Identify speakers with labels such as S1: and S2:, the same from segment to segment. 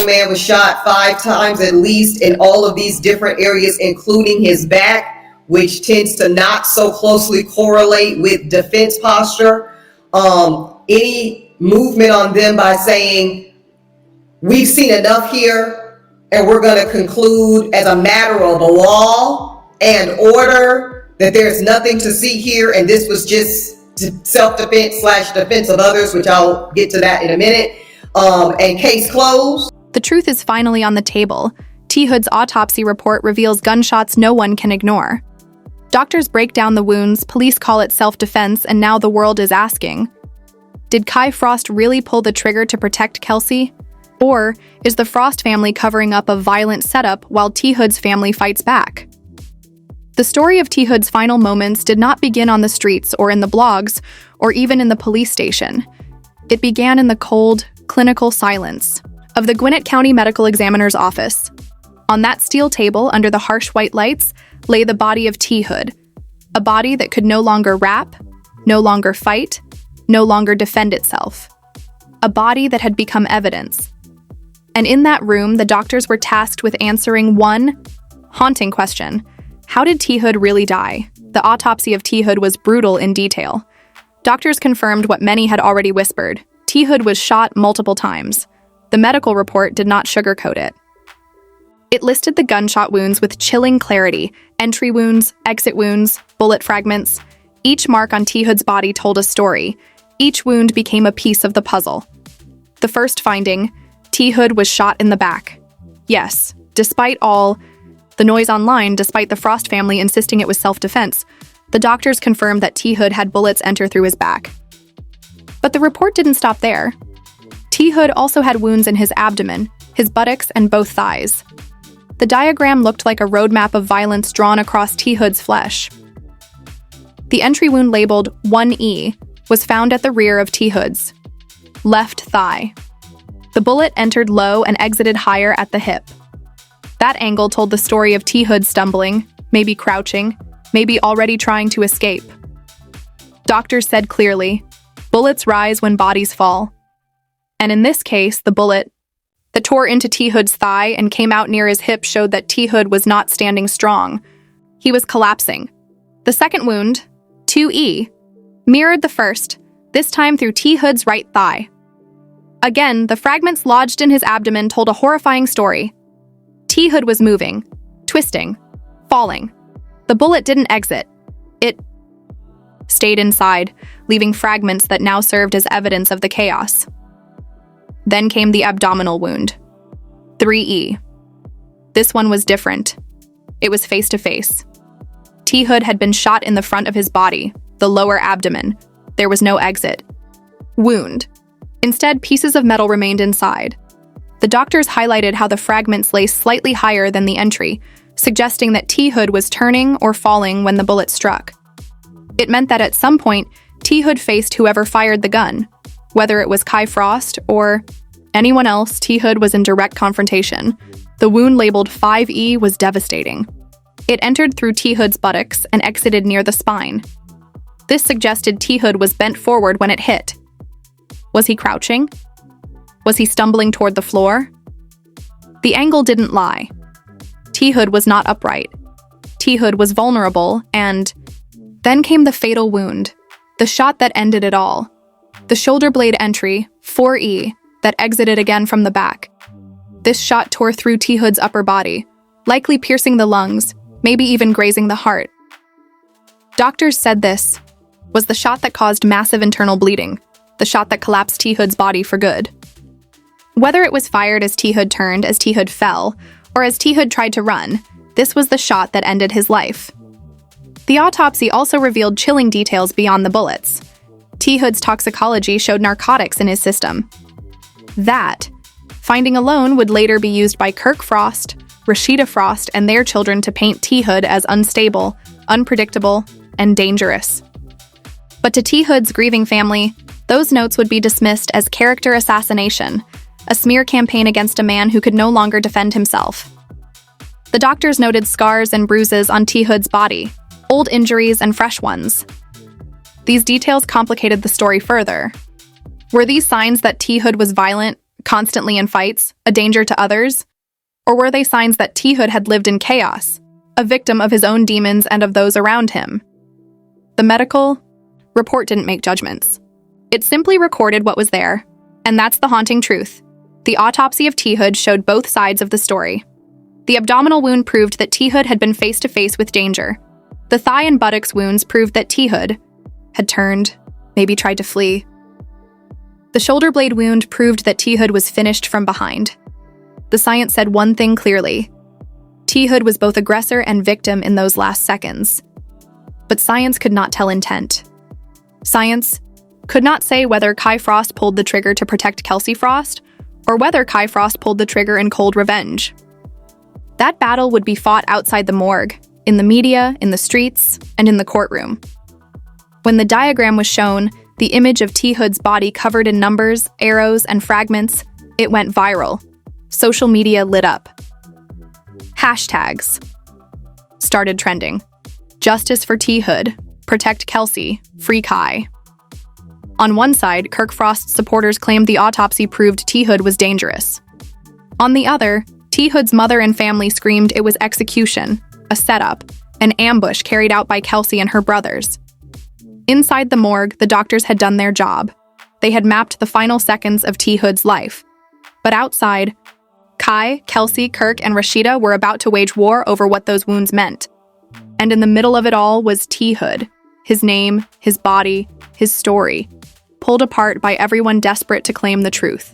S1: young man was shot 5 times at least in all of these different areas, including his back, which tends to not so closely correlate with defense posture. Any movement on them by saying, we've seen enough here and we're going to conclude as a matter of law and order that there's nothing to see here and this was just self-defense / defense of others, which I'll get to that in a minute, and case closed.
S2: The truth is finally on the table. T. Hood's autopsy report reveals gunshots no one can ignore. Doctors break down the wounds, police call it self-defense, and now the world is asking, did Kai Frost really pull the trigger to protect Kelsey? Or is the Frost family covering up a violent setup while T. Hood's family fights back? The story of T. Hood's final moments did not begin on the streets or in the blogs or even in the police station. It began in the cold, clinical silence of the Gwinnett County Medical Examiner's office. On that steel table under the harsh white lights lay the body of T. Hood, a body that could no longer rap, no longer fight, no longer defend itself. A body that had become evidence. And in that room, the doctors were tasked with answering one haunting question. How did T. Hood really die? The autopsy of T. Hood was brutal in detail. Doctors confirmed what many had already whispered. T. Hood was shot multiple times. The medical report did not sugarcoat it. It listed the gunshot wounds with chilling clarity: entry wounds, exit wounds, bullet fragments. Each mark on T. Hood's body told a story. Each wound became a piece of the puzzle. The first finding: T. Hood was shot in the back. Yes, despite all the noise online, despite the Frost family insisting it was self-defense, the doctors confirmed that T. Hood had bullets enter through his back. But the report didn't stop there. T. Hood also had wounds in his abdomen, his buttocks, and both thighs. The diagram looked like a roadmap of violence drawn across T. Hood's flesh. The entry wound labeled 1E was found at the rear of T. Hood's left thigh. The bullet entered low and exited higher at the hip. That angle told the story of T. Hood stumbling, maybe crouching, maybe already trying to escape. Doctors said clearly, bullets rise when bodies fall. And in this case, the bullet that tore into T. Hood's thigh and came out near his hip showed that T. Hood was not standing strong. He was collapsing. The second wound, 2E, mirrored the first, this time through T. Hood's right thigh. Again, the fragments lodged in his abdomen told a horrifying story. T. Hood was moving, twisting, falling. The bullet didn't exit. It stayed inside, leaving fragments that now served as evidence of the chaos. Then came the abdominal wound, 3E. This one was different. It was face-to-face. T. Hood had been shot in the front of his body, the lower abdomen. There was no exit. Wound. Instead, pieces of metal remained inside. The doctors highlighted how the fragments lay slightly higher than the entry, suggesting that T. Hood was turning or falling when the bullet struck. It meant that at some point, T. Hood faced whoever fired the gun. Whether it was Kai Frost or anyone else, T. Hood was in direct confrontation. The wound labeled 5E was devastating. It entered through T. Hood's buttocks and exited near the spine. This suggested T. Hood was bent forward when it hit. Was he crouching? Was he stumbling toward the floor? The angle didn't lie. T. Hood was not upright. T. Hood was vulnerable, and then came the fatal wound, the shot that ended it all. The shoulder blade entry, 4E, that exited again from the back. This shot tore through T. Hood's upper body, likely piercing the lungs, maybe even grazing the heart. Doctors said this was the shot that caused massive internal bleeding, the shot that collapsed T. Hood's body for good. Whether it was fired as T. Hood turned, as T. Hood fell, or as T. Hood tried to run, this was the shot that ended his life. The autopsy also revealed chilling details beyond the bullets. T. Hood's toxicology showed narcotics in his system. That finding alone would later be used by Kirk Frost, Rashida Frost, and their children to paint T. Hood as unstable, unpredictable, and dangerous. But to T. Hood's grieving family, those notes would be dismissed as character assassination, a smear campaign against a man who could no longer defend himself. The doctors noted scars and bruises on T. Hood's body, old injuries and fresh ones. These details complicated the story further. Were these signs that T. Hood was violent, Constantly in fights, a danger to others? Or were they signs that T. Hood had lived in chaos, a victim of his own demons and of those around him? The medical report didn't make judgments. It simply recorded what was there, and that's the haunting truth. The autopsy of T. Hood showed both sides of the story. The abdominal wound proved that T. Hood had been face-to-face with danger. The thigh and buttocks wounds proved that T. Hood had turned, maybe tried to flee. The shoulder blade wound proved that T. Hood was finished from behind. The science said one thing clearly. T. Hood was both aggressor and victim in those last seconds. But science could not tell intent. Science could not say whether Kai Frost pulled the trigger to protect Kelsey Frost, or whether Kai Frost pulled the trigger in cold revenge. That battle would be fought outside the morgue, in the media, in the streets, and in the courtroom. When the diagram was shown, the image of T. Hood's body covered in numbers, arrows, and fragments, it went viral. Social media lit up. Hashtags started trending. Justice for T. Hood, protect Kelsey, free Kai. On one side, Kirk Frost's supporters claimed the autopsy proved T. Hood was dangerous. On the other, T. Hood's mother and family screamed it was execution, a setup, an ambush carried out by Kelsey and her brothers. Inside the morgue, the doctors had done their job. They had mapped the final seconds of T. Hood's life. But outside, Kai, Kelsey, Kirk, and Rashida were about to wage war over what those wounds meant. And in the middle of it all was T. Hood, his name, his body, his story, pulled apart by everyone desperate to claim the truth.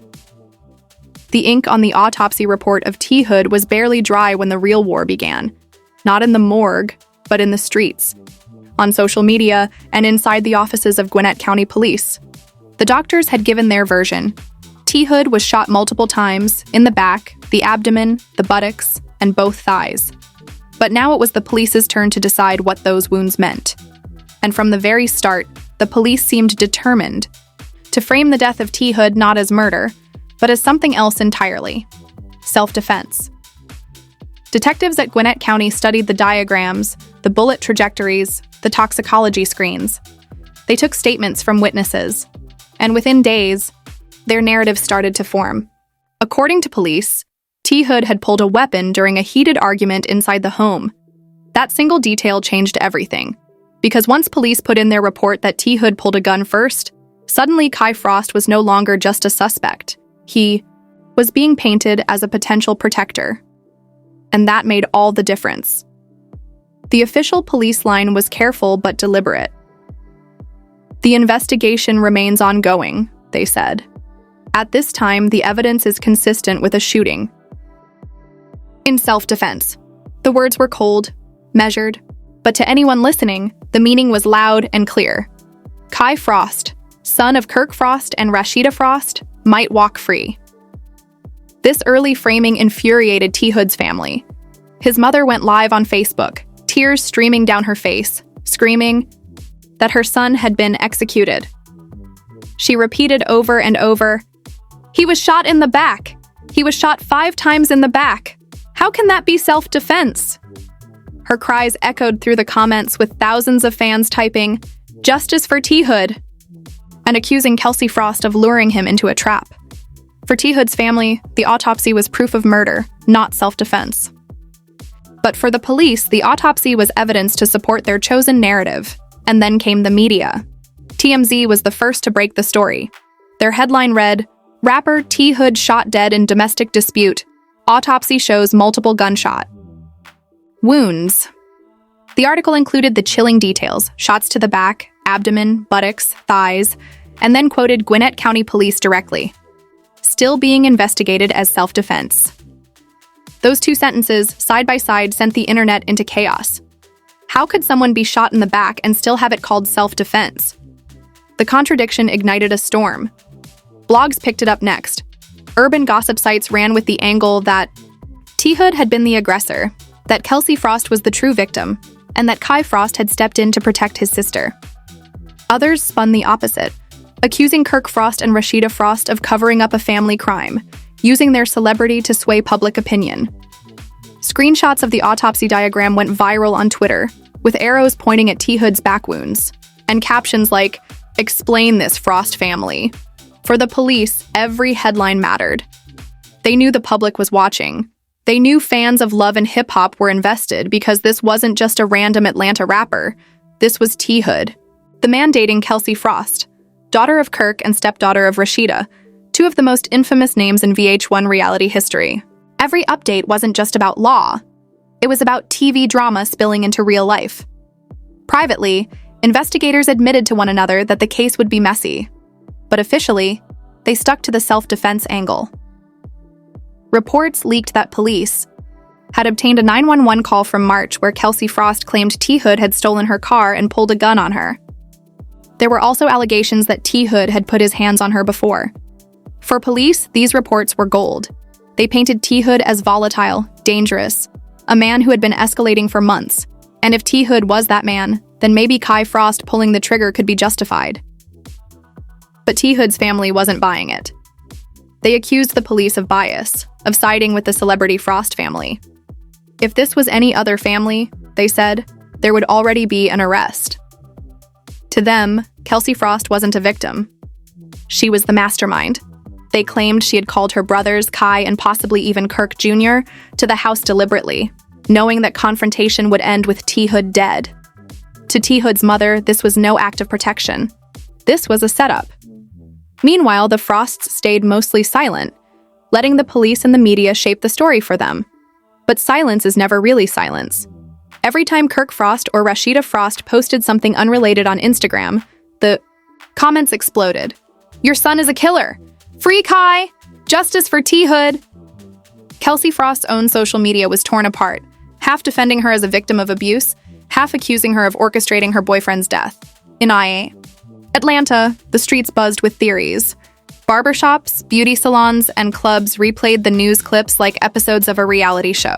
S2: The ink on the autopsy report of T. Hood was barely dry when the real war began. Not in the morgue, but in the streets, on social media, and inside the offices of Gwinnett County Police. The doctors had given their version. T. Hood was shot multiple times, in the back, the abdomen, the buttocks, and both thighs. But now it was the police's turn to decide what those wounds meant. And from the very start, the police seemed determined to frame the death of T. Hood not as murder, but as something else entirely: self-defense. Detectives at Gwinnett County studied the diagrams, the bullet trajectories, the toxicology screens. They took statements from witnesses, and within days, their narrative started to form. According to police, T. Hood had pulled a weapon during a heated argument inside the home. That single detail changed everything, because once police put in their report that T. Hood pulled a gun first, suddenly Kai Frost was no longer just a suspect. He was being painted as a potential protector. And that made all the difference. The official police line was careful but deliberate. The investigation remains ongoing, they said. At this time, the evidence is consistent with a shooting. In self-defense, the words were cold, measured, but to anyone listening, the meaning was loud and clear. Kai Frost, son of Kirk Frost and Rashida Frost, might walk free. This early framing infuriated T. Hood's family. His mother went live on Facebook, tears streaming down her face, screaming that her son had been executed. She repeated over and over, "He was shot in the back. He was shot 5 times in the back. How can that be self-defense?" Her cries echoed through the comments with thousands of fans typing, "Justice for T. Hood," and accusing Kelsey Frost of luring him into a trap. For T. Hood's family, the autopsy was proof of murder, not self-defense. But for the police, the autopsy was evidence to support their chosen narrative. And then came the media. TMZ was the first to break the story. Their headline read, "Rapper T. Hood shot dead in domestic dispute. Autopsy shows multiple gunshot wounds." The article included the chilling details, shots to the back, abdomen, buttocks, thighs, and then quoted Gwinnett County Police directly. Still being investigated as self-defense. Those 2 sentences, side by side, sent the internet into chaos. How could someone be shot in the back and still have it called self-defense? The contradiction ignited a storm. Blogs picked it up next. Urban gossip sites ran with the angle that T. Hood had been the aggressor, that Kelsey Frost was the true victim, and that Kai Frost had stepped in to protect his sister. Others spun the opposite, accusing Kirk Frost and Rashida Frost of covering up a family crime, using their celebrity to sway public opinion. Screenshots of the autopsy diagram went viral on Twitter, with arrows pointing at T. Hood's back wounds, and captions like, "Explain this, Frost family." For the police, every headline mattered. They knew the public was watching. They knew fans of love and hip-hop were invested because this wasn't just a random Atlanta rapper. This was T. Hood, the man dating Kelsey Frost, daughter of Kirk and stepdaughter of Rashida, two of the most infamous names in VH1 reality history. Every update wasn't just about law. It was about TV drama spilling into real life. Privately, investigators admitted to one another that the case would be messy. But officially, they stuck to the self-defense angle. Reports leaked that police had obtained a 911 call from March where Kelsey Frost claimed T. Hood had stolen her car and pulled a gun on her. There were also allegations that T. Hood had put his hands on her before. For police, these reports were gold. They painted T. Hood as volatile, dangerous, a man who had been escalating for months. And if T. Hood was that man, then maybe Kai Frost pulling the trigger could be justified. But T. Hood's family wasn't buying it. They accused the police of bias, of siding with the celebrity Frost family. If this was any other family, they said, there would already be an arrest. To them, Kelsey Frost wasn't a victim. She was the mastermind. They claimed she had called her brothers, Kai and possibly even Kirk Jr., to the house deliberately, knowing that confrontation would end with T. Hood dead. To T. Hood's mother, this was no act of protection. This was a setup. Meanwhile, the Frosts stayed mostly silent, letting the police and the media shape the story for them. But silence is never really silence. Every time Kirk Frost or Rashida Frost posted something unrelated on Instagram, the comments exploded. "Your son is a killer! Free Kai! Justice for T. Hood!" Kelsey Frost's own social media was torn apart, half defending her as a victim of abuse, half accusing her of orchestrating her boyfriend's death. In Atlanta, the streets buzzed with theories. Barbershops, beauty salons, and clubs replayed the news clips like episodes of a reality show.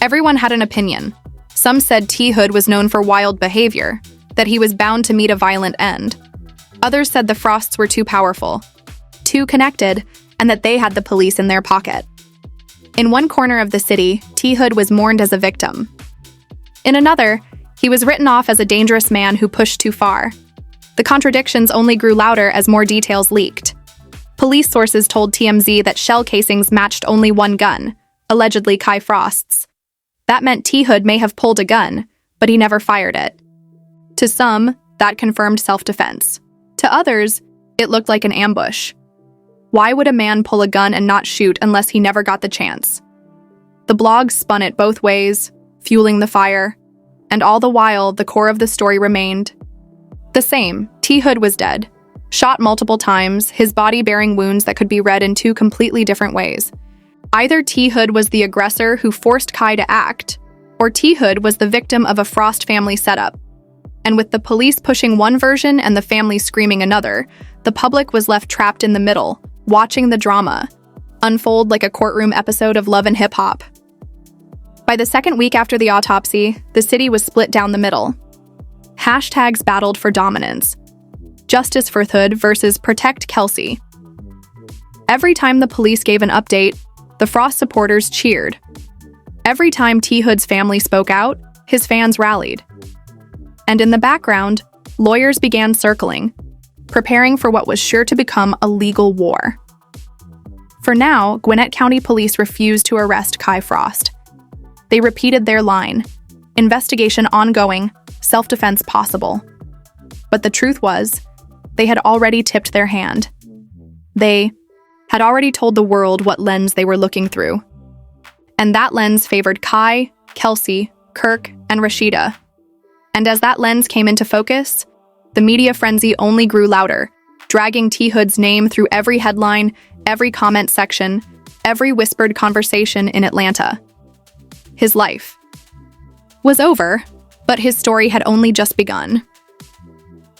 S2: Everyone had an opinion. Some said T. Hood was known for wild behavior, that he was bound to meet a violent end. Others said the Frosts were too powerful, too connected, and that they had the police in their pocket. In one corner of the city, T. Hood was mourned as a victim. In another, he was written off as a dangerous man who pushed too far. The contradictions only grew louder as more details leaked. Police sources told TMZ that shell casings matched only one gun, allegedly Kai Frost's. That meant T. Hood may have pulled a gun, but he never fired it. To some, that confirmed self-defense. To others, it looked like an ambush. Why would a man pull a gun and not shoot unless he never got the chance? The blogs spun it both ways, fueling the fire, and all the while, the core of the story remained the same. T. Hood was dead, shot multiple times, his body bearing wounds that could be read in two completely different ways. Either T. Hood was the aggressor who forced Kai to act, or T. Hood was the victim of a Frost family setup. And with the police pushing one version and the family screaming another, the public was left trapped in the middle, watching the drama unfold like a courtroom episode of Love and Hip Hop. By the second week after the autopsy, the city was split down the middle. Hashtags battled for dominance. Justice for Hood versus Protect Kelsey. Every time the police gave an update, the Frost supporters cheered. Every time T. Hood's family spoke out, his fans rallied. And in the background, lawyers began circling, preparing for what was sure to become a legal war. For now, Gwinnett County Police refused to arrest Kai Frost. They repeated their line, investigation ongoing, self-defense possible. But the truth was, they had already tipped their hand. They had already told the world what lens they were looking through. And that lens favored Kai, Kelsey, Kirk, and Rashida. And as that lens came into focus, the media frenzy only grew louder, dragging T. Hood's name through every headline, every comment section, every whispered conversation in Atlanta. His life was over, but his story had only just begun.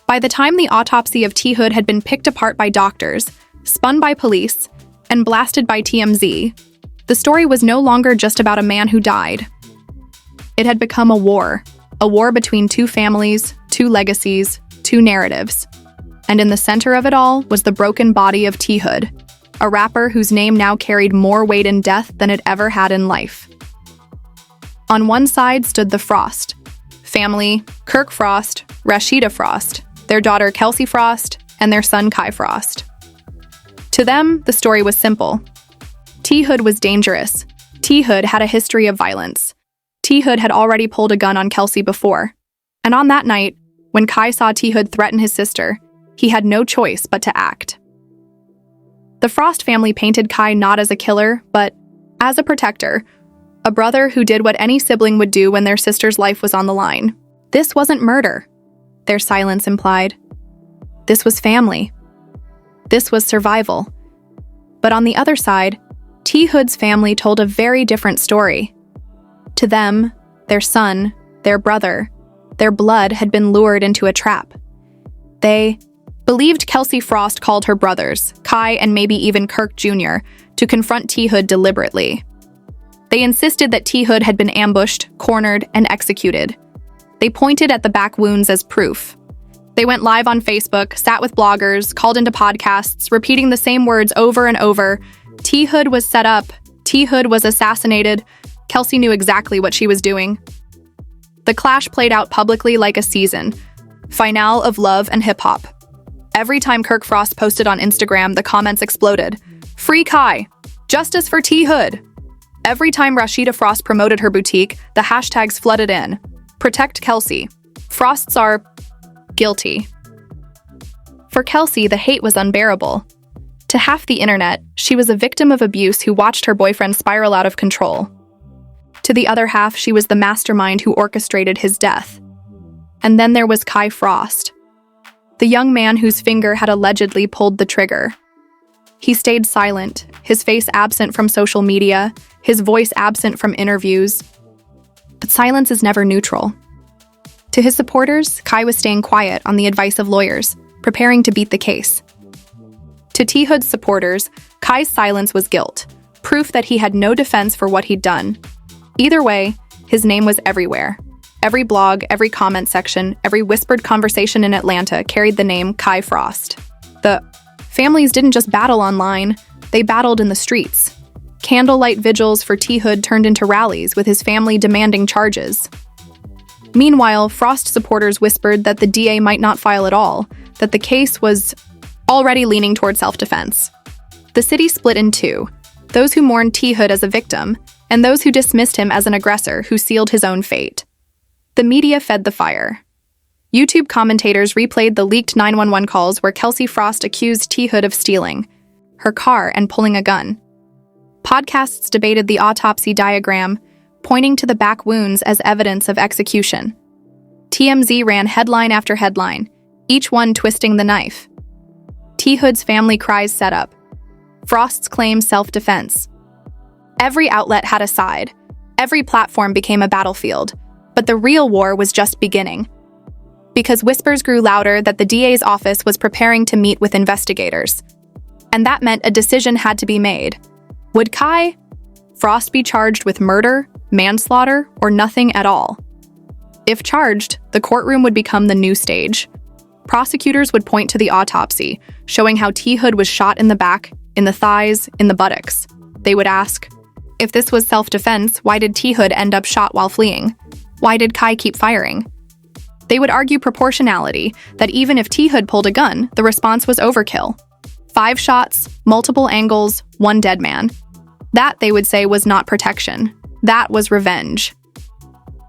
S2: By the time the autopsy of T. Hood had been picked apart by doctors, spun by police, and blasted by TMZ, the story was no longer just about a man who died. It had become a war between two families, two legacies, two narratives. And in the center of it all was the broken body of T. Hood, a rapper whose name now carried more weight in death than it ever had in life. On one side stood the Frost family, Kirk Frost, Rashida Frost, their daughter Kelsey Frost, and their son Kai Frost. To them, the story was simple. T. Hood was dangerous. T. Hood had a history of violence. T. Hood had already pulled a gun on Kelsey before. And on that night, when Kai saw T. Hood threaten his sister, he had no choice but to act. The Frost family painted Kai not as a killer, but as a protector, a brother who did what any sibling would do when their sister's life was on the line. This wasn't murder, their silence implied. This was family. This was survival. But on the other side, T. Hood's family told a very different story. To them, their son, their brother, their blood had been lured into a trap. They believed Kelsey Frost called her brothers, Kai and maybe even Kirk Jr., to confront T. Hood deliberately. They insisted that T. Hood had been ambushed, cornered, and executed. They pointed at the back wounds as proof. They went live on Facebook, sat with bloggers, called into podcasts, repeating the same words over and over. T. Hood was set up. T. Hood was assassinated. Kelsey knew exactly what she was doing. The clash played out publicly like a season. Finale of love and hip-hop. Every time Kirk Frost posted on Instagram, the comments exploded. Free Kai! Justice for T. Hood! Every time Rashida Frost promoted her boutique, the hashtags flooded in. Protect Kelsey. Frosts are guilty. For Kelsey, the hate was unbearable. To half the internet, she was a victim of abuse who watched her boyfriend spiral out of control. To the other half, she was the mastermind who orchestrated his death. And then there was Kai Frost, the young man whose finger had allegedly pulled the trigger. He stayed silent, his face absent from social media, his voice absent from interviews. But silence is never neutral. To his supporters, Kai was staying quiet on the advice of lawyers, preparing to beat the case. To T. Hood's supporters, Kai's silence was guilt, proof that he had no defense for what he'd done. Either way, his name was everywhere. Every blog, every comment section, every whispered conversation in Atlanta carried the name Kai Frost. The families didn't just battle online, they battled in the streets. Candlelight vigils for T. Hood turned into rallies with his family demanding charges. Meanwhile, Frost supporters whispered that the DA might not file at all, that the case was already leaning toward self-defense. The city split in two, those who mourned T. Hood as a victim, and those who dismissed him as an aggressor who sealed his own fate. The media fed the fire. YouTube commentators replayed the leaked 911 calls where Kelsey Frost accused T. Hood of stealing her car and pulling a gun. Podcasts debated the autopsy diagram, pointing to the back wounds as evidence of execution. TMZ ran headline after headline, each one twisting the knife. T. Hood's family cries set up. Frost's claims self-defense. Every outlet had a side. Every platform became a battlefield. But the real war was just beginning. Because whispers grew louder that the DA's office was preparing to meet with investigators. And that meant a decision had to be made. Would Kai Frost be charged with murder, manslaughter, or nothing at all? If charged, the courtroom would become the new stage. Prosecutors would point to the autopsy, showing how T. Hood was shot in the back, in the thighs, in the buttocks. They would ask, if this was self-defense, why did T. Hood end up shot while fleeing? Why did Kai keep firing? They would argue proportionality, that even if T. Hood pulled a gun, the response was overkill. 5 shots, multiple angles, 1 dead man. That, they would say, was not protection. That was revenge.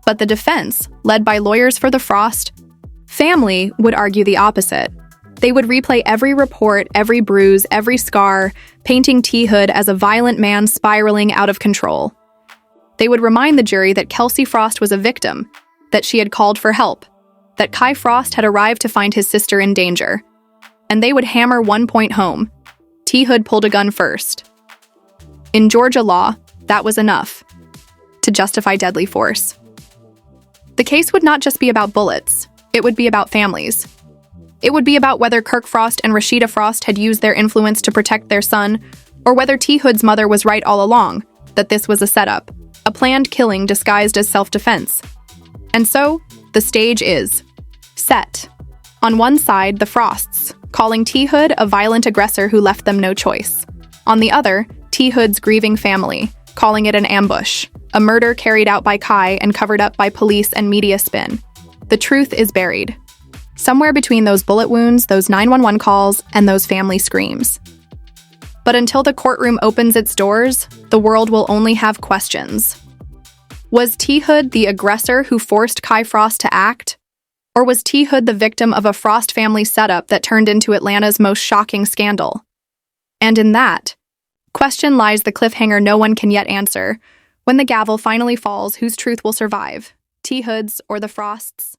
S2: But the defense, led by lawyers for the Frost family, would argue the opposite. They would replay every report, every bruise, every scar, painting T. Hood as a violent man spiraling out of control. They would remind the jury that Kelsey Frost was a victim, that she had called for help, that Kai Frost had arrived to find his sister in danger. And they would hammer one point home. T. Hood pulled a gun first. In Georgia law, that was enough to justify deadly force. The case would not just be about bullets, it would be about families. It would be about whether Kirk Frost and Rashida Frost had used their influence to protect their son, or whether T. Hood's mother was right all along, that this was a setup, a planned killing disguised as self-defense. And so, the stage is set. On one side, the Frosts, calling T. Hood a violent aggressor who left them no choice. On the other, T. Hood's grieving family, calling it an ambush, a murder carried out by Kai and covered up by police and media spin. The truth is buried. Somewhere between those bullet wounds, those 911 calls, and those family screams. But until the courtroom opens its doors, the world will only have questions. Was T. Hood the aggressor who forced Kai Frost to act? Or was T. Hood the victim of a Frost family setup that turned into Atlanta's most shocking scandal? And in that question lies the cliffhanger no one can yet answer. When the gavel finally falls, whose truth will survive? T. Hood's or the Frost's?